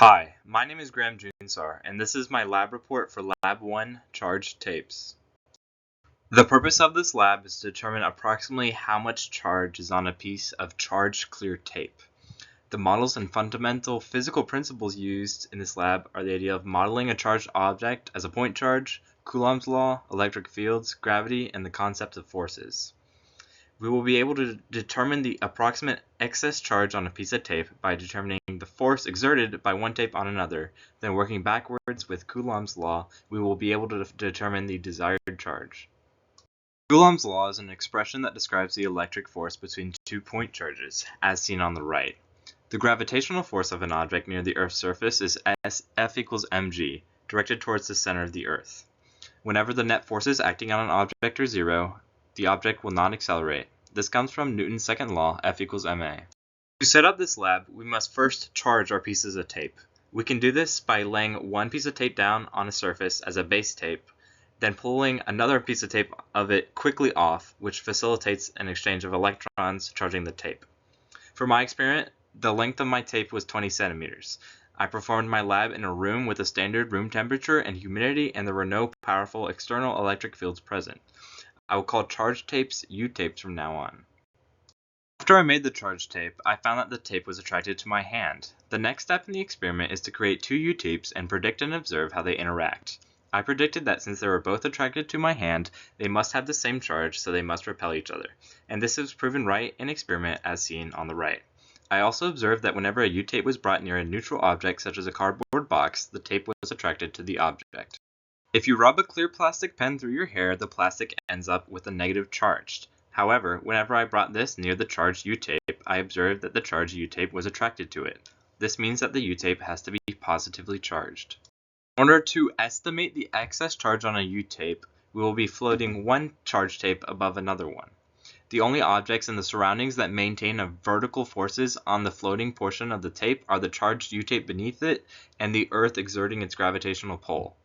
Hi, my name is Graham Junsar, and this is my lab report for Lab 1, Charged Tapes. The purpose of this lab is to determine approximately how much charge is on a piece of charged clear tape. The models and fundamental physical principles used in this lab are the idea of modeling a charged object as a point charge, Coulomb's law, electric fields, gravity, and the concept of forces. We will be able to determine the approximate excess charge on a piece of tape by determining the force exerted by one tape on another. Then working backwards with Coulomb's law, we will be able to determine the desired charge. Coulomb's law is an expression that describes the electric force between two point charges, as seen on the right. The gravitational force of an object near the Earth's surface is F equals mg, directed towards the center of the Earth. Whenever the net forces acting on an object are zero, the object will not accelerate. This comes from Newton's second law, F equals ma. To set up this lab, we must first charge our pieces of tape. We can do this by laying one piece of tape down on a surface as a base tape, then pulling another piece of tape of it quickly off, which facilitates an exchange of electrons charging the tape. For my experiment, the length of my tape was 20 centimeters. I performed my lab in a room with a standard room temperature and humidity, and there were no powerful external electric fields present. I will call charged tapes U-tapes from now on. After I made the charged tape, I found that the tape was attracted to my hand. The next step in the experiment is to create two U-tapes and predict and observe how they interact. I predicted that since they were both attracted to my hand, they must have the same charge, so they must repel each other. And this was proven right in experiment as seen on the right. I also observed that whenever a U-tape was brought near a neutral object such as a cardboard box, the tape was attracted to the object. If you rub a clear plastic pen through your hair, the plastic ends up with a negative charge. However, whenever I brought this near the charged U-tape, I observed that the charged U-tape was attracted to it. This means that the U-tape has to be positively charged. In order to estimate the excess charge on a U-tape, we will be floating one charged tape above another one. The only objects in the surroundings that maintain a vertical forces on the floating portion of the tape are the charged U-tape beneath it and the Earth exerting its gravitational pull.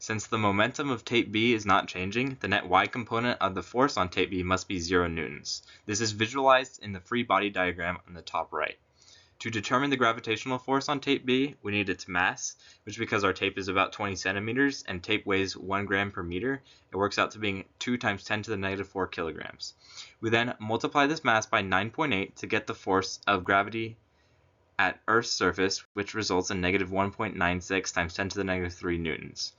Since the momentum of tape B is not changing, the net y component of the force on tape B must be 0 newtons. This is visualized in the free body diagram on the top right. To determine the gravitational force on tape B, we need its mass, which because our tape is about 20 centimeters and tape weighs 1 gram per meter, it works out to being 2 times 10 to the negative 4 kilograms. We then multiply this mass by 9.8 to get the force of gravity at Earth's surface, which results in negative 1.96 times 10 to the negative 3 newtons.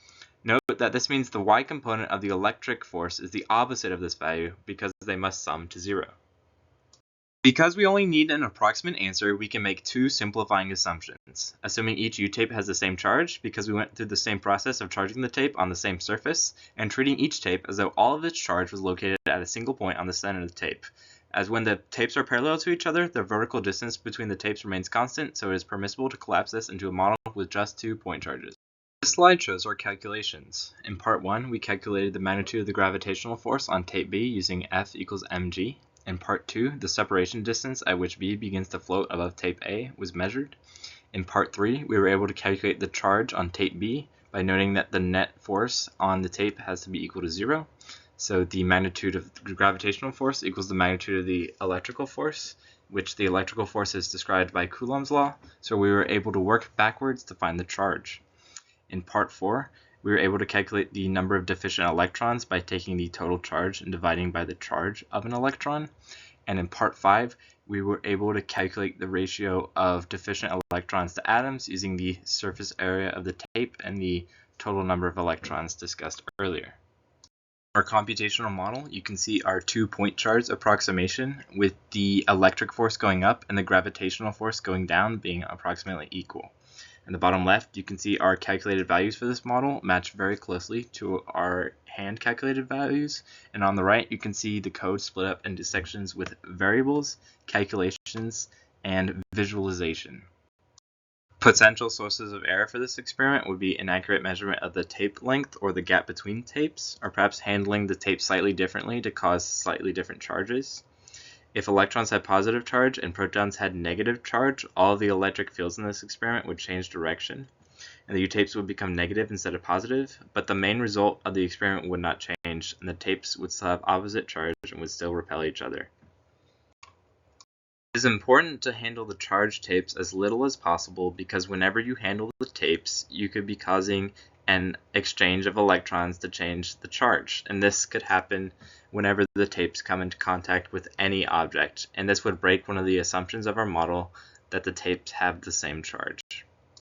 Note that this means the y component of the electric force is the opposite of this value because they must sum to 0. Because we only need an approximate answer, we can make two simplifying assumptions. Assuming each U-tape has the same charge, because we went through the same process of charging the tape on the same surface, and treating each tape as though all of its charge was located at a single point on the center of the tape. As when the tapes are parallel to each other, the vertical distance between the tapes remains constant, so it is permissible to collapse this into a model with just 2 point charges. This slide shows our calculations. In part 1, we calculated the magnitude of the gravitational force on tape B using F equals mg. In part 2, the separation distance at which B begins to float above tape A was measured. In part 3, we were able to calculate the charge on tape B by noting that the net force on the tape has to be equal to 0. So the magnitude of the gravitational force equals the magnitude of the electrical force, which the electrical force is described by Coulomb's law. So we were able to work backwards to find the charge. In part 4, we were able to calculate the number of deficient electrons by taking the total charge and dividing by the charge of an electron. And in part 5, we were able to calculate the ratio of deficient electrons to atoms using the surface area of the tape and the total number of electrons discussed earlier. Our computational model, you can see our 2 point charge approximation with the electric force going up and the gravitational force going down being approximately equal. In the bottom left, you can see our calculated values for this model match very closely to our hand calculated values. And on the right, you can see the code split up into sections with variables, calculations, and visualization. Potential sources of error for this experiment would be inaccurate measurement of the tape length or the gap between tapes, or perhaps handling the tape slightly differently to cause slightly different charges. If electrons had positive charge and protons had negative charge, all of the electric fields in this experiment would change direction, and the U-tapes would become negative instead of positive, but the main result of the experiment would not change, and the tapes would still have opposite charge and would still repel each other. It is important to handle the charge tapes as little as possible because whenever you handle the tapes, you could be causing an exchange of electrons to change the charge. And this could happen whenever the tapes come into contact with any object. And this would break one of the assumptions of our model that the tapes have the same charge.